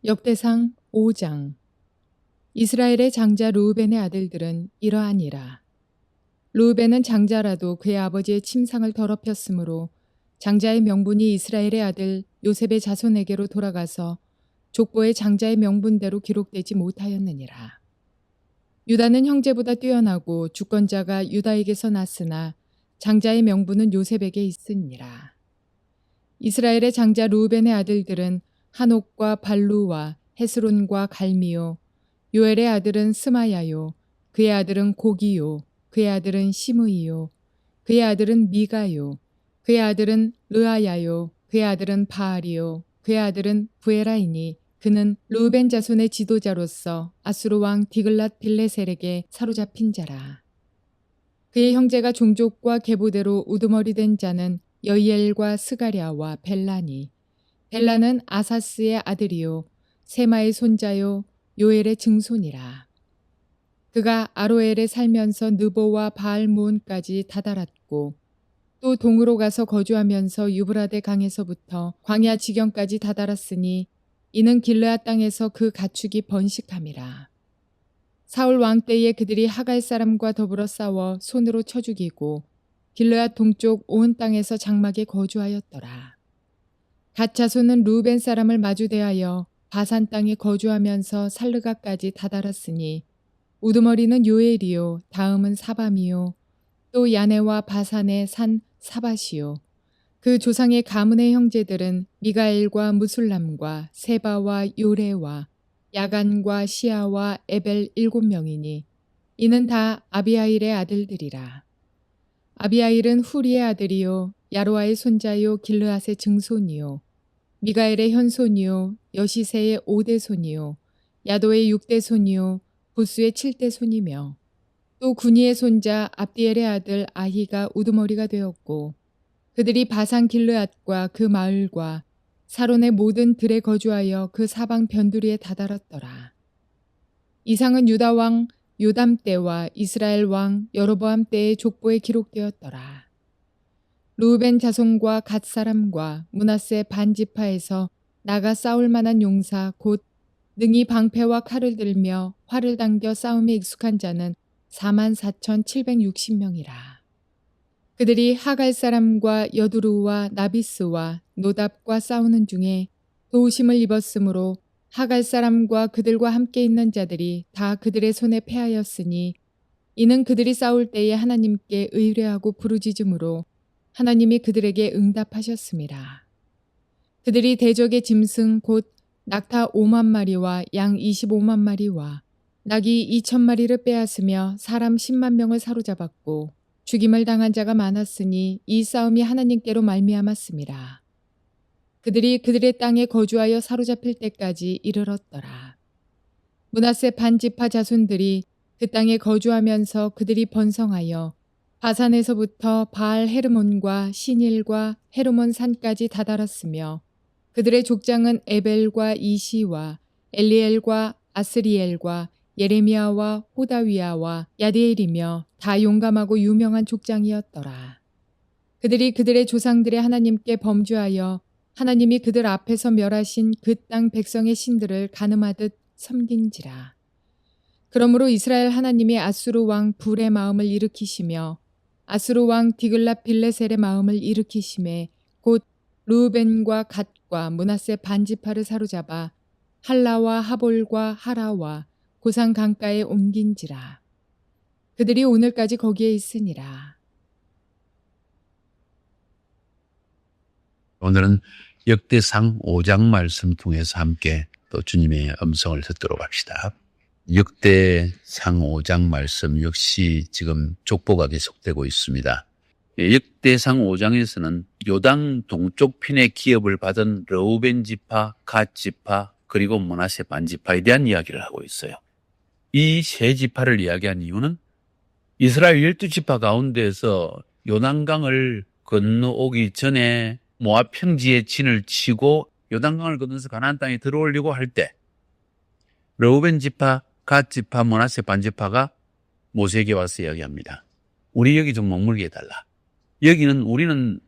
역대상 5장. 이스라엘의 장자 르우벤의 아들들은 이러하니라. 르우벤은 장자라도 그의 아버지의 침상을 더럽혔으므로 장자의 명분이 이스라엘의 아들 요셉의 자손에게로 돌아가서 족보의 장자의 명분대로 기록되지 못하였느니라. 유다는 형제보다 뛰어나고 주권자가 유다에게서 났으나 장자의 명분은 요셉에게 있으니라. 이스라엘의 장자 르우벤의 아들들은 한옥과 발루와 헤스론과 갈미요, 요엘의 아들은 스마야요, 그의 아들은 고기요, 그의 아들은 시므이요, 그의 아들은 미가요, 그의 아들은 르아야요, 그의 아들은 바알이요, 그의 아들은 부에라이니 그는 르우벤 자손의 지도자로서 아수르 왕 디글랏 빌레셀에게 사로잡힌 자라. 그의 형제가 종족과 계보대로 우두머리 된 자는 여이엘과 스가랴와 벨라니. 벨라는 아사스의 아들이요 세마의 손자요 요엘의 증손이라. 그가 아로엘에 살면서 느보와 바알모온까지 다다랐고 또 동으로 가서 거주하면서 유브라데 강에서부터 광야 지경까지 다다랐으니 이는 길르앗 땅에서 그 가축이 번식함이라. 사울 왕 때에 그들이 하갈 사람과 더불어 싸워 손으로 쳐 죽이고 길르앗 동쪽 온 땅에서 장막에 거주하였더라. 갓 자손은 르우벤 사람을 마주 대하여 바산 땅에 거주하면서 살르가까지 다다랐으니 우두머리는 요엘이요 다음은 사밤이요 또 야네와 바산의 산 사밭이요 그 조상의 가문의 형제들은 미가엘과 무술람과 세바와 요레와 야간과 시아와 에벨 7명이니 이는 다 아비아일의 아들들이라. 아비아일은 후리의 아들이요 야로아의 손자요 길르앗의 증손이요 미가엘의 현손이요 여시세의 5대 손이요 야도의 6대 손이요 부스의 7대 손이며 또 구니의 손자 압디엘의 아들 아히가 우두머리가 되었고 그들이 바산 길르앗과 그 마을과 사론의 모든 들에 거주하여 그 사방 변두리에 다다랐더라. 이상은 유다 왕 요담 때와 이스라엘 왕 여로보암 때의 족보에 기록되었더라. 르우벤 자손과 갓 사람과 므낫세 반지파에서 나가 싸울 만한 용사 곧 능히 방패와 칼을 들며 활을 당겨 싸움에 익숙한 자는 44,760명이라. 그들이 하갈 사람과 여두루와 나비스와 노답과 싸우는 중에 도우심을 입었으므로 하갈 사람과 그들과 함께 있는 자들이 다 그들의 손에 패하였으니 이는 그들이 싸울 때에 하나님께 의뢰하고 부르짖음으로 하나님이 그들에게 응답하셨습니다. 그들이 대적의 짐승 곧 낙타 5만 마리와 양 25만 마리와 낙이 2천 마리를 빼앗으며 사람 10만 명을 사로잡았고 죽임을 당한 자가 많았으니 이 싸움이 하나님께로 말미암았습니다. 그들이 그들의 땅에 거주하여 사로잡힐 때까지 이르렀더라. 므낫세 반지파 자손들이 그 땅에 거주하면서 그들이 번성하여 바산에서부터 바알 헤르몬과 시닐과 헤르몬 산까지 다다랐으며 그들의 족장은 에벨과 이시와 엘리엘과 아스리엘과 예레미야와 호다위야와 야디엘이며 다 용감하고 유명한 족장이었더라. 그들이 그들의 조상들의 하나님께 범죄하여 하나님이 그들 앞에서 멸하신 그 땅 백성의 신들을 가늠하듯 섬긴지라. 그러므로 이스라엘 하나님이 아수르 왕 불의 마음을 일으키시며 아수르 왕 디글랏 빌레셀의 마음을 일으키심에 곧 르우벤과 갓과 므낫세 반지파를 사로잡아 할라와 하볼과 하라와 고산 강가에 옮긴지라. 그들이 오늘까지 거기에 있으니라. 오늘은 역대상 5장 말씀 통해서 함께 또 주님의 음성을 듣도록 합시다. 역대상 5장 말씀 역시 지금 족보가 계속되고 있습니다. 역대상 5장에서는 요당 동쪽 편의 기업을 받은 르우벤 지파, 갓 지파, 그리고 므낫세 반지파에 대한 이야기를 하고 있어요. 이 세 지파를 이야기한 이유는 이스라엘 12지파 가운데서 요단강을 건너오기 전에 모압 평지에 진을 치고 요단강을 건너서 가나안 땅에 들어오려고 할 때 르우벤 지파, 갓 지파, 므낫세 반지파가 모세에게 와서 이야기합니다. 우리 여기 좀 머물게 해달라. 여기는 우리는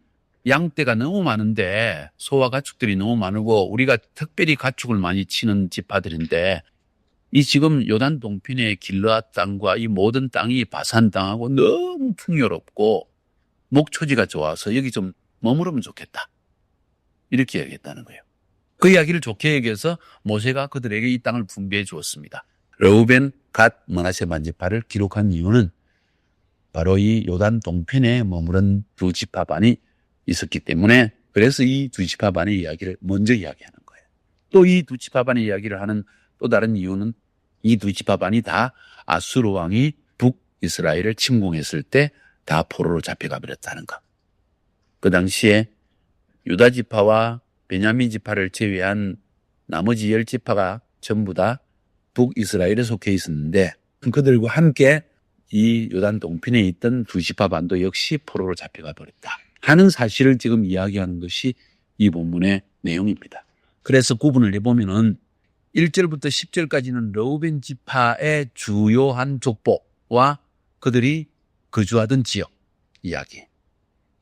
양떼가 너무 많은데 소와 가축들이 너무 많고 우리가 특별히 가축을 많이 치는 지파들인데 이 지금 요단 동편의 길르앗 땅과 이 모든 땅이 바산 땅하고 너무 풍요롭고 목초지가 좋아서 여기 좀 머무르면 좋겠다. 이렇게 얘기했다는 거예요. 그 이야기를 좋게 얘기해서 모세가 그들에게 이 땅을 분배해 주었습니다. 르우벤, 갓, 므낫세 반지파를 기록한 이유는 바로 이 요단 동편에 머무른 두 지파반이 있었기 때문에 그래서 이 두 지파반의 이야기를 먼저 이야기하는 거예요. 또 이 두 지파반의 이야기를 하는 또 다른 이유는 이 두 지파반이 다 아수르 왕이 북이스라엘을 침공했을 때 다 포로로 잡혀가 버렸다는 것. 그 당시에 유다 지파와 베냐민 지파를 제외한 나머지 10지파가 전부 다 북이스라엘에 속해 있었는데 그들과 함께 이 요단 동편에 있던 두 지파 반도 역시 포로로 잡혀가 버렸다 하는 사실을 지금 이야기하는 것이 이 본문의 내용입니다. 그래서 구분을 해보면은 1절부터 10절까지는 르우벤 지파의 주요한 족보와 그들이 거주하던 지역 이야기.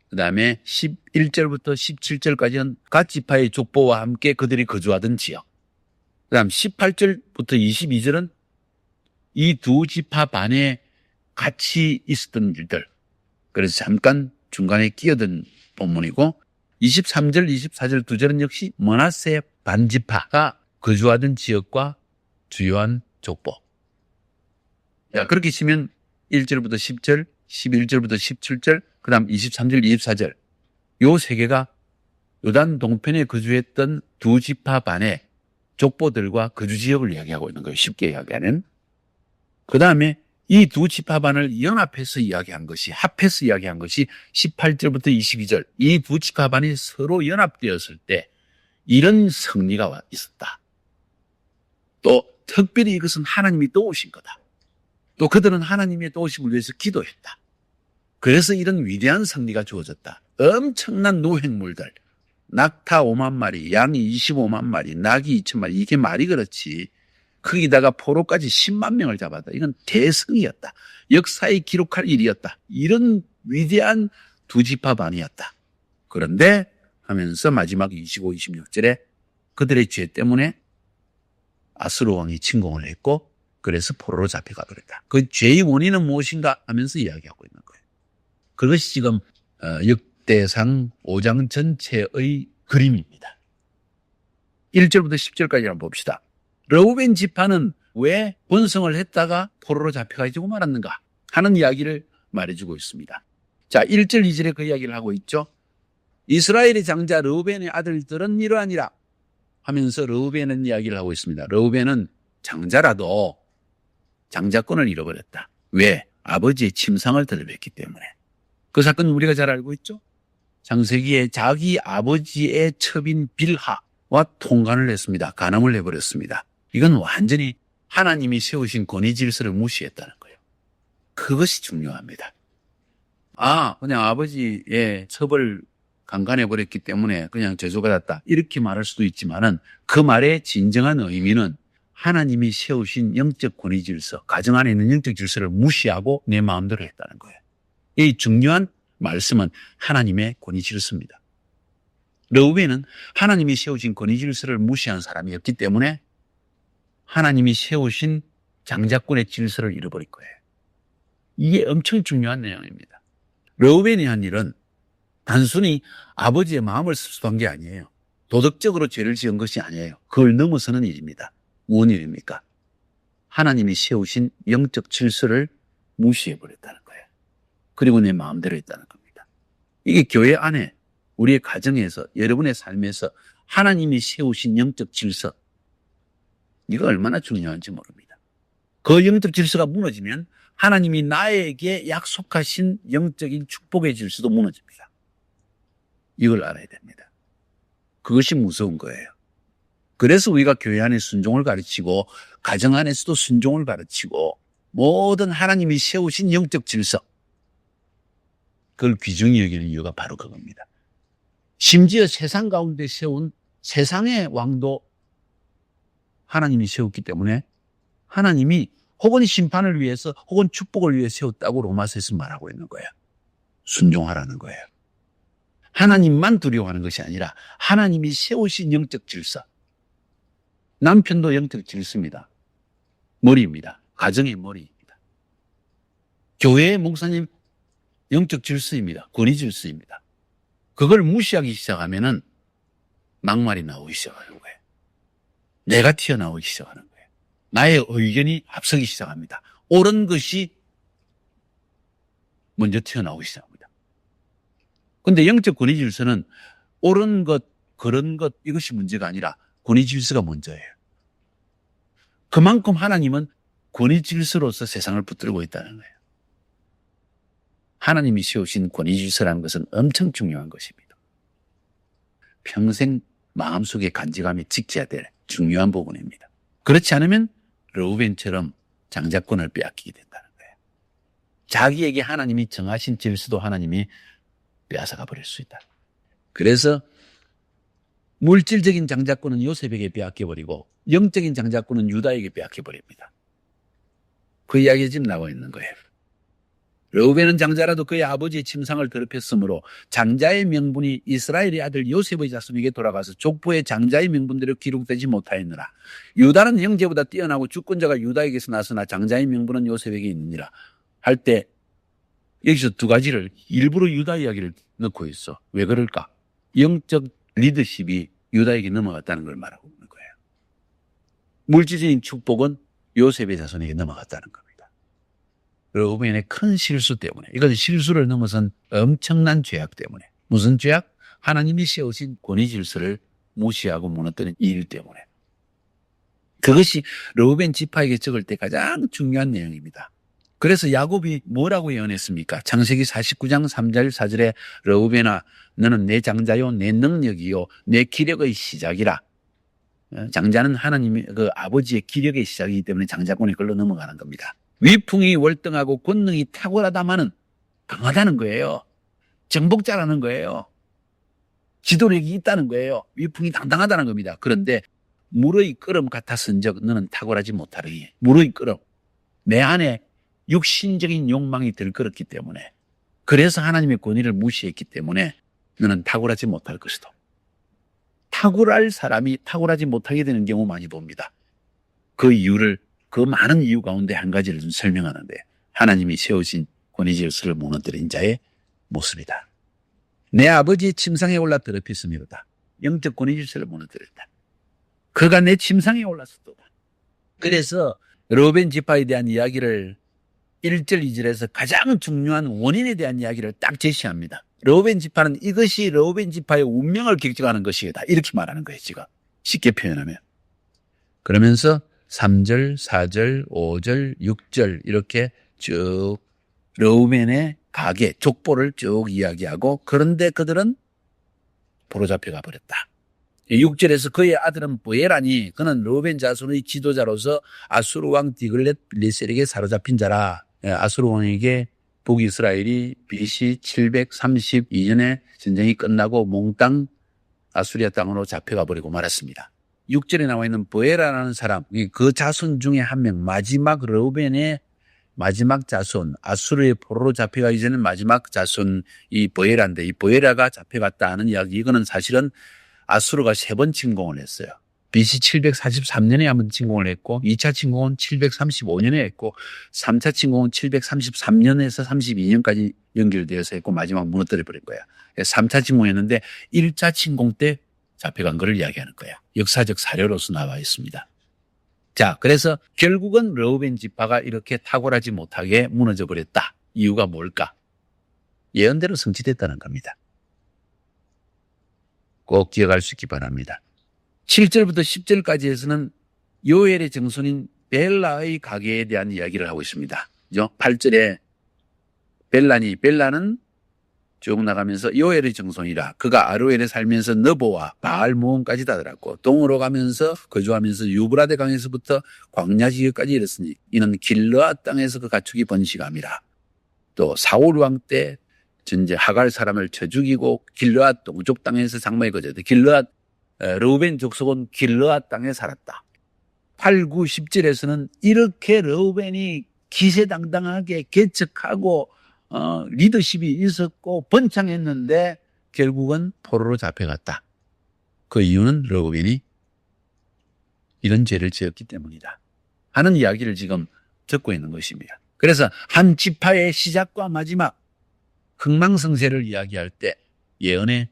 그 다음에 11절부터 17절까지는 갓 지파의 족보와 함께 그들이 거주하던 지역. 그 다음 18절부터 22절은 이 두 지파 반에 같이 있었던 일들. 그래서 잠깐 중간에 끼어든 본문이고 23절, 24절 두 절은 역시 므낫세 반지파가 거주하던 지역과 주요한 족보. 자, 그렇게 치면 1절부터 10절, 11절부터 17절, 그 다음 23절, 24절. 요 세 개가 요단 동편에 거주했던 두 지파 반의 족보들과 거주 지역을 이야기하고 있는 거예요. 쉽게 이야기하는. 그 다음에 이 두 지파 반을 연합해서 이야기한 것이, 합해서 이야기한 것이 18절부터 22절. 이 두 지파 반이 서로 연합되었을 때 이런 승리가 있었다. 또 특별히 이것은 하나님이 도우신 거다. 또 그들은 하나님의 도우심을 위해서 기도했다. 그래서 이런 위대한 승리가 주어졌다. 엄청난 노획물들, 낙타 5만 마리, 양이 25만 마리, 낙이 2천 마리. 이게 말이 그렇지. 거기다가 포로까지 10만 명을 잡았다. 이건 대승이었다. 역사에 기록할 일이었다. 이런 위대한 두 지파반이었다. 그런데 하면서 마지막 25, 26절에 그들의 죄 때문에 아수르 왕이 침공을 했고 그래서 포로로 잡혀가 버렸다. 그 죄의 원인은 무엇인가 하면서 이야기하고 있는 거예요. 그것이 지금 역대상 5장 전체의 그림입니다. 1절부터 10절까지 한번 봅시다. 르우벤 지파는 왜 번성을 했다가 포로로 잡혀가지고 말았는가 하는 이야기를 말해주고 있습니다. 자, 1절, 2절에 그 이야기를 하고 있죠. 이스라엘의 장자 르우벤의 아들들은 이러하니라 하면서 르우벤은 이야기를 하고 있습니다. 르우벤은 장자라도 장자권을 잃어버렸다. 왜? 아버지의 침상을 들어댔기 때문에. 그 사건은 우리가 잘 알고 있죠. 창세기에 자기 아버지의 첩인 빌하와 통간을 했습니다. 간음을 해버렸습니다. 이건 완전히 하나님이 세우신 권위 질서를 무시했다는 거예요. 그것이 중요합니다. 그냥 아버지의 첩을 강간해버렸기 때문에 그냥 저주받았다. 이렇게 말할 수도 있지만은 그 말의 진정한 의미는 하나님이 세우신 영적 권위 질서, 가정 안에 있는 영적 질서를 무시하고 내 마음대로 했다는 거예요. 이 중요한 말씀은 하나님의 권위 질서입니다. 르우벤은 하나님이 세우신 권위 질서를 무시한 사람이었기 때문에 하나님이 세우신 장자권의 질서를 잃어버릴 거예요. 이게 엄청 중요한 내용입니다. 르우벤이 한 일은 단순히 아버지의 마음을 섭섭한 게 아니에요. 도덕적으로 죄를 지은 것이 아니에요. 그걸 넘어서는 일입니다. 무슨 일입니까? 하나님이 세우신 영적 질서를 무시해버렸다는 거예요. 그리고 내 마음대로 했다는 겁니다. 이게 교회 안에 우리의 가정에서 여러분의 삶에서 하나님이 세우신 영적 질서 이거 얼마나 중요한지 모릅니다. 그 영적 질서가 무너지면 하나님이 나에게 약속하신 영적인 축복의 질서도 무너집니다. 이걸 알아야 됩니다. 그것이 무서운 거예요. 그래서 우리가 교회 안에 순종을 가르치고 가정 안에서도 순종을 가르치고 모든 하나님이 세우신 영적 질서 그걸 귀중히 여기는 이유가 바로 그겁니다. 심지어 세상 가운데 세운 세상의 왕도 하나님이 세웠기 때문에 하나님이 혹은 심판을 위해서 혹은 축복을 위해 세웠다고 로마서에서 말하고 있는 거예요. 순종하라는 거예요. 하나님만 두려워하는 것이 아니라 하나님이 세우신 영적 질서. 남편도 영적 질서입니다. 머리입니다. 가정의 머리입니다. 교회의 목사님 영적 질서입니다. 권위 질서입니다. 그걸 무시하기 시작하면은 막말이 나오기 시작하는 거예요. 내가 튀어나오기 시작하는 거예요. 나의 의견이 앞서기 시작합니다. 옳은 것이 먼저 튀어나오기 시작합니다. 그런데 영적 권위 질서는 옳은 것, 그런 것 이것이 문제가 아니라 권위 질서가 먼저예요. 그만큼 하나님은 권위 질서로서 세상을 붙들고 있다는 거예요. 하나님이 세우신 권위 질서라는 것은 엄청 중요한 것입니다. 평생 마음속에 간직함에 지켜야 될 중요한 부분입니다. 그렇지 않으면 르우벤처럼 장자권을 빼앗기게 된다는 거예요. 자기에게 하나님이 정하신 질서도 하나님이 빼앗아가 버릴 수 있다. 그래서 물질적인 장자권은 요셉에게 빼앗겨버리고 영적인 장자권은 유다에게 빼앗겨버립니다. 그 이야기가 지금 나와 있는 거예요. 르우벤은 장자라도 그의 아버지의 침상을 더럽혔으므로 장자의 명분이 이스라엘의 아들 요셉의 자손에게 돌아가서 족보의 장자의 명분대로 기록되지 못하였느라. 유다는 형제보다 뛰어나고 주권자가 유다에게서 나서나 장자의 명분은 요셉에게 있느니라 할 때 여기서 두 가지를 일부러 유다 이야기를 넣고 있어. 왜 그럴까? 영적 리더십이 유다에게 넘어갔다는 걸 말하고 있는 거예요. 물질적인 축복은 요셉의 자손에게 넘어갔다는 겁니다. 르우벤의 큰 실수 때문에, 이건 실수를 넘어선 엄청난 죄악 때문에. 무슨 죄악? 하나님이 세우신 권위 질서를 무시하고 무너뜨린 일 때문에. 그것이 르우벤 지파에게 적을 때 가장 중요한 내용입니다. 그래서 야곱이 뭐라고 예언했습니까? 창세기 49장 3절 4절에 르우벤아 너는 내 장자요 내 능력이요 내 기력의 시작이라. 장자는 하나님의 그 아버지의 기력의 시작이기 때문에 장자권이 걸로 넘어가는 겁니다. 위풍이 월등하고 권능이 탁월하다마는 강하다는 거예요. 정복자라는 거예요. 지도력이 있다는 거예요. 위풍이 당당하다는 겁니다. 그런데 물의 끓음 같았은즉 너는 탁월하지 못하리니. 물의 끓음. 내 안에 육신적인 욕망이 들끓었기 때문에, 그래서 하나님의 권위를 무시했기 때문에 너는 탁월하지 못할 것이다. 탁월할 사람이 탁월하지 못하게 되는 경우 많이 봅니다. 그 이유를, 그 많은 이유 가운데 한 가지를 좀 설명하는데, 하나님이 세우신 권위 질서를 무너뜨린 자의 모습이다. 내 아버지의 침상에 올라 더럽혔음이로다. 영적 권위 질서를 무너뜨렸다. 그가 내 침상에 올랐었다. 그래서 르우벤 지파에 대한 이야기를 1절 2절에서 가장 중요한 원인에 대한 이야기를 딱 제시합니다. 르우벤 지파는 이것이 르우벤 지파의 운명을 결정하는 것이다. 이렇게 말하는 거예요, 지금. 쉽게 표현하면. 그러면서 3절, 4절, 5절, 6절 이렇게 쭉 르우벤의 가계, 족보를 쭉 이야기하고, 그런데 그들은 포로잡혀가 버렸다. 6절에서 그의 아들은 보에라니 그는 르우벤 자손의 지도자로서 아수르 왕 디글렛 빌레셀에게 사로잡힌 자라. 아수르 왕에게 북이스라엘이 BC 732년에 전쟁이 끝나고 몽땅 아수리아 땅으로 잡혀가 버리고 말았습니다. 6절에 나와 있는 보에라라는 사람, 그 자손 중에 한 명, 마지막 르우벤의 마지막 자손, 아수르의 포로로 잡혀가기 전에 마지막 자손 이 보에라인데, 이 보에라가 잡혀갔다 하는 이야기, 이거는 사실은 아수르가 3번 침공을 했어요. BC 743년에 한번 침공을 했고, 2차 침공은 735년에 했고, 3차 침공은 733년에서 32년까지 연결되어서 했고, 마지막 무너뜨려버린 거야. 3차 침공했는데 1차 침공 때 잡혀간 것을 이야기하는 거야. 역사적 사료로서 나와 있습니다. 자, 그래서 결국은 르우벤 지파가 이렇게 탁월하지 못하게 무너져 버렸다. 이유가 뭘까? 예언대로 성취됐다는 겁니다. 꼭 기억할 수 있기 바랍니다. 7절부터 10절까지에서는 요엘의 정손인 벨라의 가계에 대한 이야기를 하고 있습니다. 8절에 벨라는 쭉 나가면서 요엘의 정손이라. 그가 아로엘에 살면서 너보와 바알 모음까지 다들었고, 동으로 가면서 거주하면서 유브라데 강에서부터 광야 지역까지 이르렀으니 이는 길르앗 땅에서 그 가축이 번식함이라. 또 사울 왕 때 전제 하갈 사람을 쳐 죽이고 길르앗 동쪽 땅에서 장막에 거주했다. 길르앗 르우벤 족속은 길르앗 땅에 살았다. 8, 9, 10절에서는 이렇게 르우벤이 기세당당하게 개척하고 리더십이 있었고 번창했는데 결국은 포로로 잡혀갔다. 그 이유는 르우벤이 이런 죄를 지었기 때문이다 하는 이야기를 지금 듣고 있는 것입니다. 그래서 한 지파의 시작과 마지막 흥망성쇠를 이야기할 때 예언의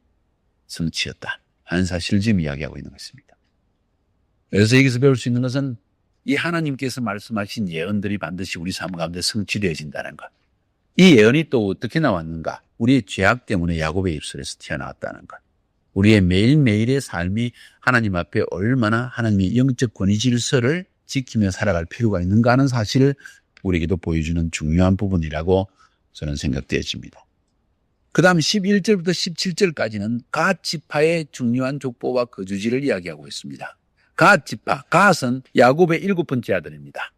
성취였다 하는 사실을 지금 이야기하고 있는 것입니다. 그래서 여기서 배울 수 있는 것은 이 하나님께서 말씀하신 예언들이 반드시 우리 삶 가운데 성취되어진다는 것. 이 예언이 또 어떻게 나왔는가? 우리의 죄악 때문에 야곱의 입술에서 튀어나왔다는 것. 우리의 매일매일의 삶이 하나님 앞에 얼마나 하나님의 영적 권위 질서를 지키며 살아갈 필요가 있는가 하는 사실을 우리에게도 보여주는 중요한 부분이라고 저는 생각되어집니다. 그 다음 11절부터 17절까지는 갓 지파의 중요한 족보와 거주지를 이야기하고 있습니다. 갓 지파, 갓은 야곱의 7번째 아들입니다.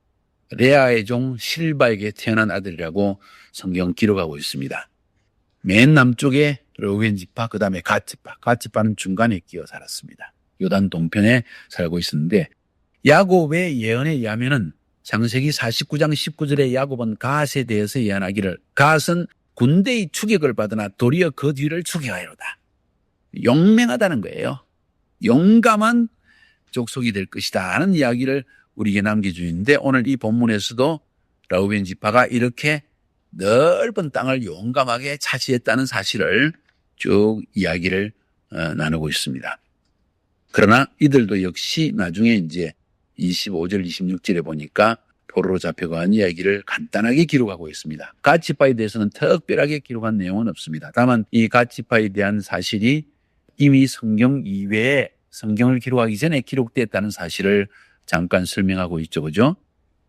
레아의 종 실바에게 태어난 아들이라고 성경 기록하고 있습니다. 맨 남쪽에 르우벤 지파, 그 다음에 갓 지파. 갓 지파는 중간에 끼어 살았습니다. 요단 동편에 살고 있었는데 야곱의 예언에 의하면은 창세기 49장 19절에 야곱은 갓에 대해서 예언하기를 갓은 군대의 추격을 받으나 도리어 그 뒤를 추격하여다. 용맹하다는 거예요. 용감한 족속이 될 것이다 하는 이야기를 우리에게 남겨주는데 오늘 이 본문에서도 르우벤 지파가 이렇게 넓은 땅을 용감하게 차지했다는 사실을 쭉 이야기를 나누고 있습니다. 그러나 이들도 역시 나중에 이제 25절, 26절에 보니까 포로로 잡혀간 이야기를 간단하게 기록하고 있습니다. 갓 지파에 대해서는 특별하게 기록한 내용은 없습니다. 다만 이 갓 지파에 대한 사실이 이미 성경 이외에 성경을 기록하기 전에 기록됐다는 사실을 잠깐 설명하고 있죠. 그죠?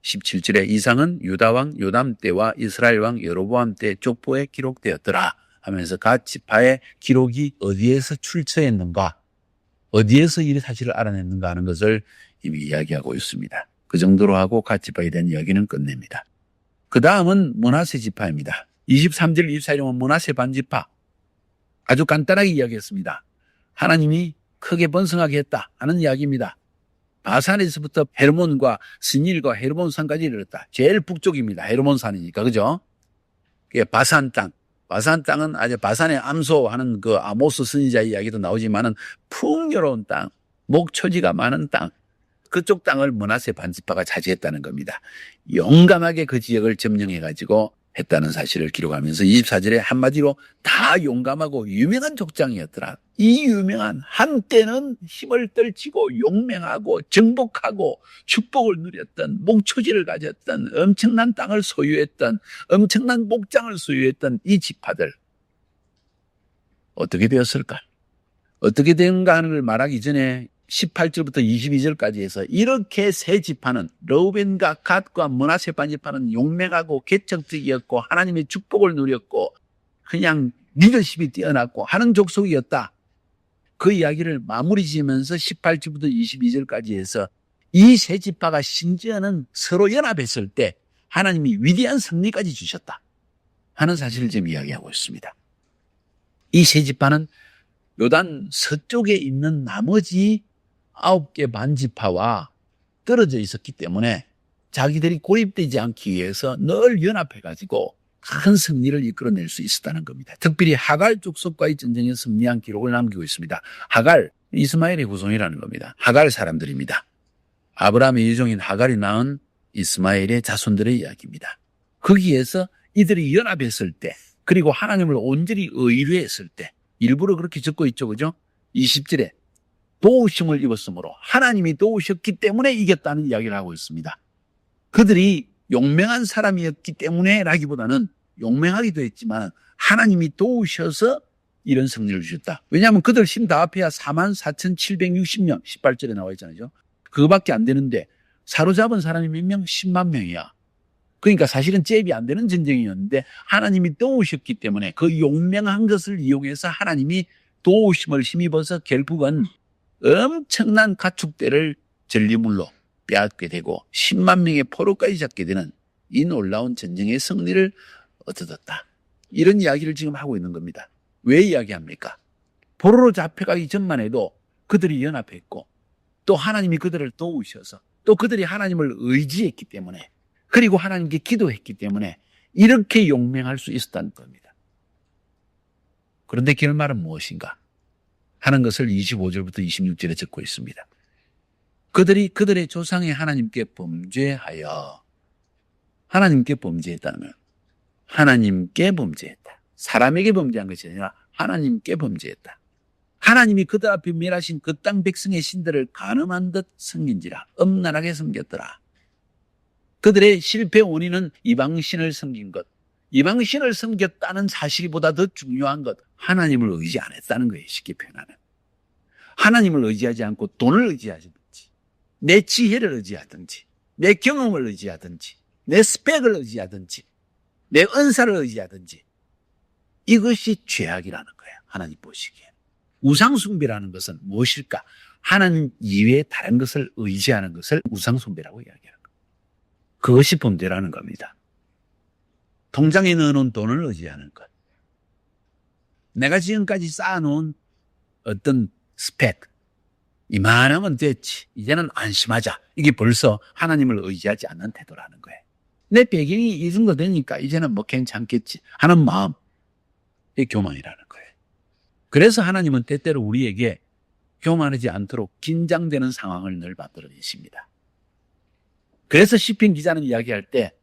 17절에 이상은 유다왕 요담 때와 이스라엘 왕 여로보암 때 족보에 기록되었더라 하면서 갓 지파의 기록이 어디에서 출처했는가, 어디에서 이 사실을 알아냈는가 하는 것을 이미 이야기하고 있습니다. 그 정도로 하고 갓 지파에 대한 이야기는 끝냅니다. 그 다음은 므낫세 지파입니다. 23절 24절은 므낫세 반지파. 아주 간단하게 이야기했습니다. 하나님이 크게 번성하게 했다 하는 이야기입니다. 바산에서부터 헤르몬과 스닐과 헤르몬산까지 이르렀다. 제일 북쪽입니다. 헤르몬산이니까. 그죠? 그게 바산 땅. 바산 땅은 아주 바산의 암소하는 그 아모스 선지자 이야기도 나오지만은 풍요로운 땅, 목초지가 많은 땅. 그쪽 땅을 므낫세 반지파가 차지했다는 겁니다. 용감하게 그 지역을 점령해가지고 했다는 사실을 기록하면서 24절에 한마디로 다 용감하고 유명한 족장이었더라. 이 유명한 한때는 힘을 떨치고 용맹하고 정복하고 축복을 누렸던 목초지를 가졌던 엄청난 땅을 소유했던 엄청난 목장을 소유했던 이 지파들 어떻게 되었을까? 어떻게 되는가 하는 걸 말하기 전에 18절부터 22절까지 해서 이렇게 세 지파는 르우벤과 갓과 므낫세 반지파는 용맹하고 개척적이었고 하나님의 축복을 누렸고 그냥 리더십이 뛰어났고 하는 족속이었다. 그 이야기를 마무리 지으면서 18절부터 22절까지 해서 이 세 지파가 심지어는 서로 연합했을 때 하나님이 위대한 승리까지 주셨다 하는 사실을 지금 이야기하고 있습니다. 이 세 지파는 요단 서쪽에 있는 나머지 9개 반지파와 떨어져 있었기 때문에 자기들이 고립되지 않기 위해서 늘 연합해가지고 큰 승리를 이끌어낼 수 있었다는 겁니다. 특별히 하갈 족속과의 전쟁에 승리한 기록을 남기고 있습니다. 하갈, 이스마엘의 후손이라는 겁니다. 하갈 사람들입니다. 아브라함의 유종인 하갈이 낳은 이스마엘의 자손들의 이야기입니다. 거기에서 이들이 연합했을 때 그리고 하나님을 온전히 의뢰했을 때 일부러 그렇게 적고 있죠. 그죠? 20절에 도우심을 입었으므로 하나님이 도우셨기 때문에 이겼다는 이야기를 하고 있습니다. 그들이 용맹한 사람이었기 때문에 라기보다는 용맹하기도 했지만 하나님이 도우셔서 이런 승리를 주셨다. 왜냐하면 그들 힘 다 합해야 44,760명 18절에 나와 있잖아요. 그거밖에 안 되는데 사로잡은 사람이 몇 명? 10만 명이야. 그러니까 사실은 잽이 안 되는 전쟁이었는데 하나님이 도우셨기 때문에 그 용맹한 것을 이용해서 하나님이 도우심을 힘입어서 결국은 엄청난 가축대를 전리물로 빼앗게 되고 10만 명의 포로까지 잡게 되는 이 놀라운 전쟁의 승리를 얻었다. 이런 이야기를 지금 하고 있는 겁니다. 왜 이야기합니까? 포로로 잡혀가기 전만 해도 그들이 연합했고 또 하나님이 그들을 도우셔서 또 그들이 하나님을 의지했기 때문에 그리고 하나님께 기도했기 때문에 이렇게 용맹할 수 있었다는 겁니다. 그런데 결말은 무엇인가 하는 것을 25절부터 26절에 적고 있습니다. 그들이 그들의 조상의 하나님께 범죄하여, 하나님께 범죄했다면 하나님께 범죄했다. 사람에게 범죄한 것이 아니라 하나님께 범죄했다. 하나님이 그들 앞에 멸하신 그 땅 백성의 신들을 간음한 듯 섬긴지라. 엄란하게 섬겼더라. 그들의 실패 원인은 이방신을 섬긴 것, 이방신을 섬겼다는 사실보다 더 중요한 것, 하나님을 의지 안 했다는 거예요. 쉽게 표현하면. 하나님을 의지하지 않고 돈을 의지하든지, 내 지혜를 의지하든지, 내 경험을 의지하든지, 내 스펙을 의지하든지, 내 은사를 의지하든지, 이것이 죄악이라는 거예요. 하나님 보시기에. 우상숭배라는 것은 무엇일까? 하나님 이외에 다른 것을 의지하는 것을 우상숭배라고 이야기하는 거예요. 그것이 범죄라는 겁니다. 통장에 넣어놓은 돈을 의지하는 것. 내가 지금까지 쌓아놓은 어떤 스펙, 이만하면 됐지, 이제는 안심하자. 이게 벌써 하나님을 의지하지 않는 태도라는 거예요. 내 배경이 이 정도 되니까 이제는 뭐 괜찮겠지 하는 마음, 이게 교만이라는 거예요. 그래서 하나님은 때때로 우리에게 교만하지 않도록 긴장되는 상황을 늘 만들어내십니다. 그래서 시편 기자는 이야기할 때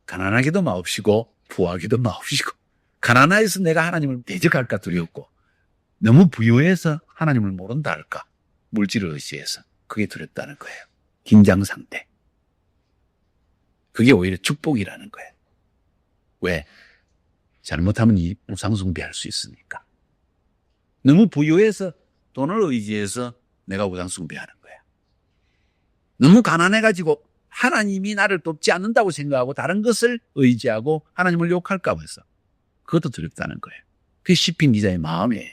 가난하게도 마옵시고 부하게도 마옵시고, 가난해서 내가 하나님을 대적할까 두렵고, 너무 부유해서 하나님을 모른다 할까, 물질을 의지해서, 그게 두렵다는 거예요. 긴장 상태. 그게 오히려 축복이라는 거예요. 왜? 잘못하면 이 우상숭배할 수 있으니까. 너무 부유해서 돈을 의지해서 내가 우상숭배하는 거야. 너무 가난해가지고 하나님이 나를 돕지 않는다고 생각하고 다른 것을 의지하고 하나님을 욕할까 봐서, 그것도 두렵다는 거예요. 그게 시편 기자의 마음이에요.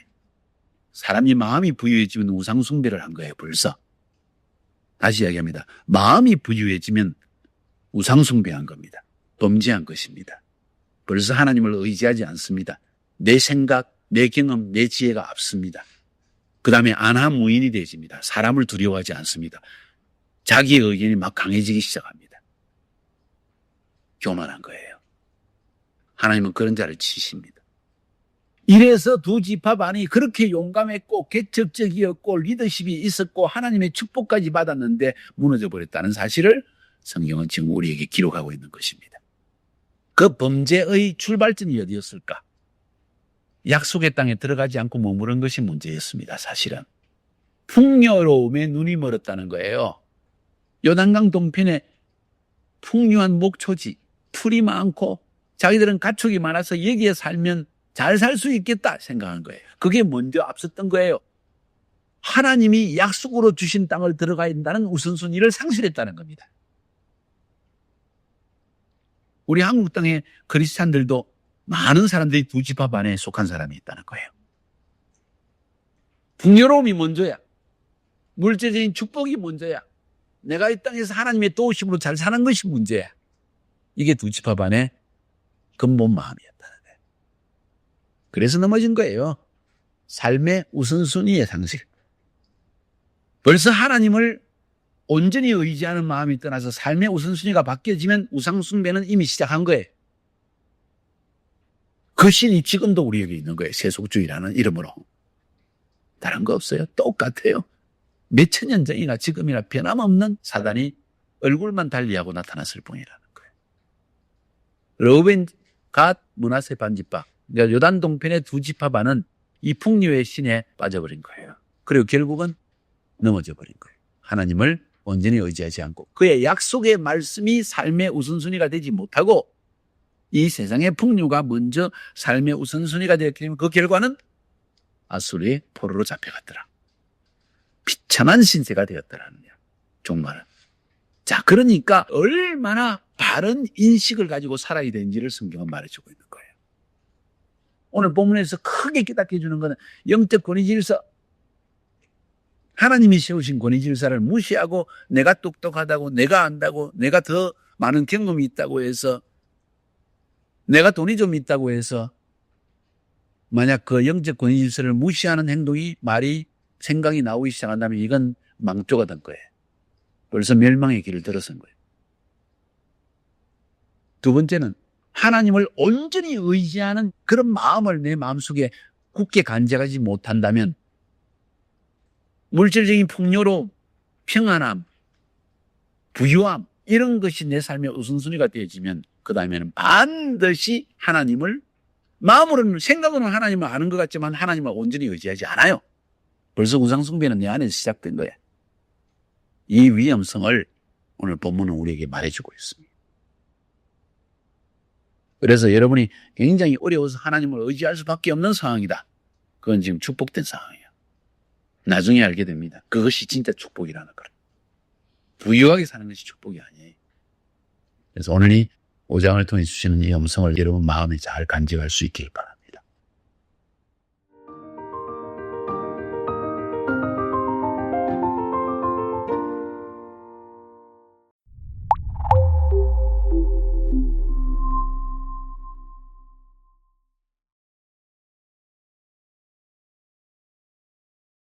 사람이 마음이 부유해지면 우상숭배를 한 거예요. 벌써. 다시 이야기합니다. 마음이 부유해지면 우상숭배한 겁니다. 범죄한 것입니다. 벌써 하나님을 의지하지 않습니다. 내 생각, 내 경험, 내 지혜가 앞섭니다. 그 다음에 안하무인이 되집니다. 사람을 두려워하지 않습니다. 자기의 의견이 막 강해지기 시작합니다. 교만한 거예요. 하나님은 그런 자를 치십니다. 이래서 두 지파반이 그렇게 용감했고 개척적이었고 리더십이 있었고 하나님의 축복까지 받았는데 무너져 버렸다는 사실을 성경은 지금 우리에게 기록하고 있는 것입니다. 그 범죄의 출발점이 어디였을까? 약속의 땅에 들어가지 않고 머무른 것이 문제였습니다. 사실은 풍요로움에 눈이 멀었다는 거예요. 요단강 동편에 풍요한 목초지, 풀이 많고 자기들은 가축이 많아서 여기에 살면 잘 살 수 있겠다 생각한 거예요. 그게 먼저 앞섰던 거예요. 하나님이 약속으로 주신 땅을 들어가야 된다는 우선순위를 상실했다는 겁니다. 우리 한국 땅의 크리스찬들도 많은 사람들이 두 지파 반에 속한 사람이 있다는 거예요. 풍요로움이 먼저야. 물질적인 축복이 먼저야. 내가 이 땅에서 하나님의 도우심으로 잘 사는 것이 문제야. 이게 두 지파 반의 근본 마음이었다는 거예요. 그래서 넘어진 거예요. 삶의 우선순위의 상실. 벌써 하나님을 온전히 의지하는 마음이 떠나서 삶의 우선순위가 바뀌어지면 우상숭배는 이미 시작한 거예요. 그 신이 지금도 우리에게 있는 거예요. 세속주의라는 이름으로. 다른 거 없어요. 똑같아요. 몇천 년 전이나 지금이나 변함없는 사단이 얼굴만 달리하고 나타났을 뿐이라는 거예요. 르우벤, 갓, 므낫세 반지파, 그러니까 요단 동편의 두 지파 반은 이 풍요의 신에 빠져버린 거예요. 그리고 결국은 넘어져 버린 거예요. 하나님을 온전히 의지하지 않고 그의 약속의 말씀이 삶의 우선순위가 되지 못하고 이 세상의 풍요가 먼저 삶의 우선순위가 되었기 때문에 그 결과는 아수르의 포로로 잡혀갔더라. 비참한 신세가 되었더라는 종말은. 자, 그러니까 얼마나 바른 인식을 가지고 살아야 되는지를 성경은 말해주고 있는 거예요. 오늘 본문에서 크게 깨닫게 해주는 것은 영적 권위질서, 하나님이 세우신 권위질서를 무시하고 내가 똑똑하다고, 내가 안다고, 내가 더 많은 경험이 있다고 해서, 내가 돈이 좀 있다고 해서 만약 그 영적 권위질서를 무시하는 행동이, 말이, 생각이 나오기 시작한다면 이건 망조가 된 거예요. 벌써 멸망의 길을 들어선 거예요. 두 번째는 하나님을 온전히 의지하는 그런 마음을 내 마음속에 굳게 간직하지 못한다면 물질적인 풍요로 평안함, 부유함 이런 것이 내 삶의 우선순위가 되어지면 그 다음에는 반드시 하나님을 마음으로는 생각으로는 하나님을 아는 것 같지만 하나님을 온전히 의지하지 않아요. 벌써 우상숭배는 내 안에서 시작된 거예요. 이 위험성을 오늘 본문은 우리에게 말해주고 있습니다. 그래서 여러분이 굉장히 어려워서 하나님을 의지할 수밖에 없는 상황이다. 그건 지금 축복된 상황이에요. 나중에 알게 됩니다. 그것이 진짜 축복이라는 걸. 부유하게 사는 것이 축복이 아니에요. 그래서 오늘 이 5장을 통해 주시는 이 음성을 여러분 마음에 잘 간직할 수 있길 바랍니다.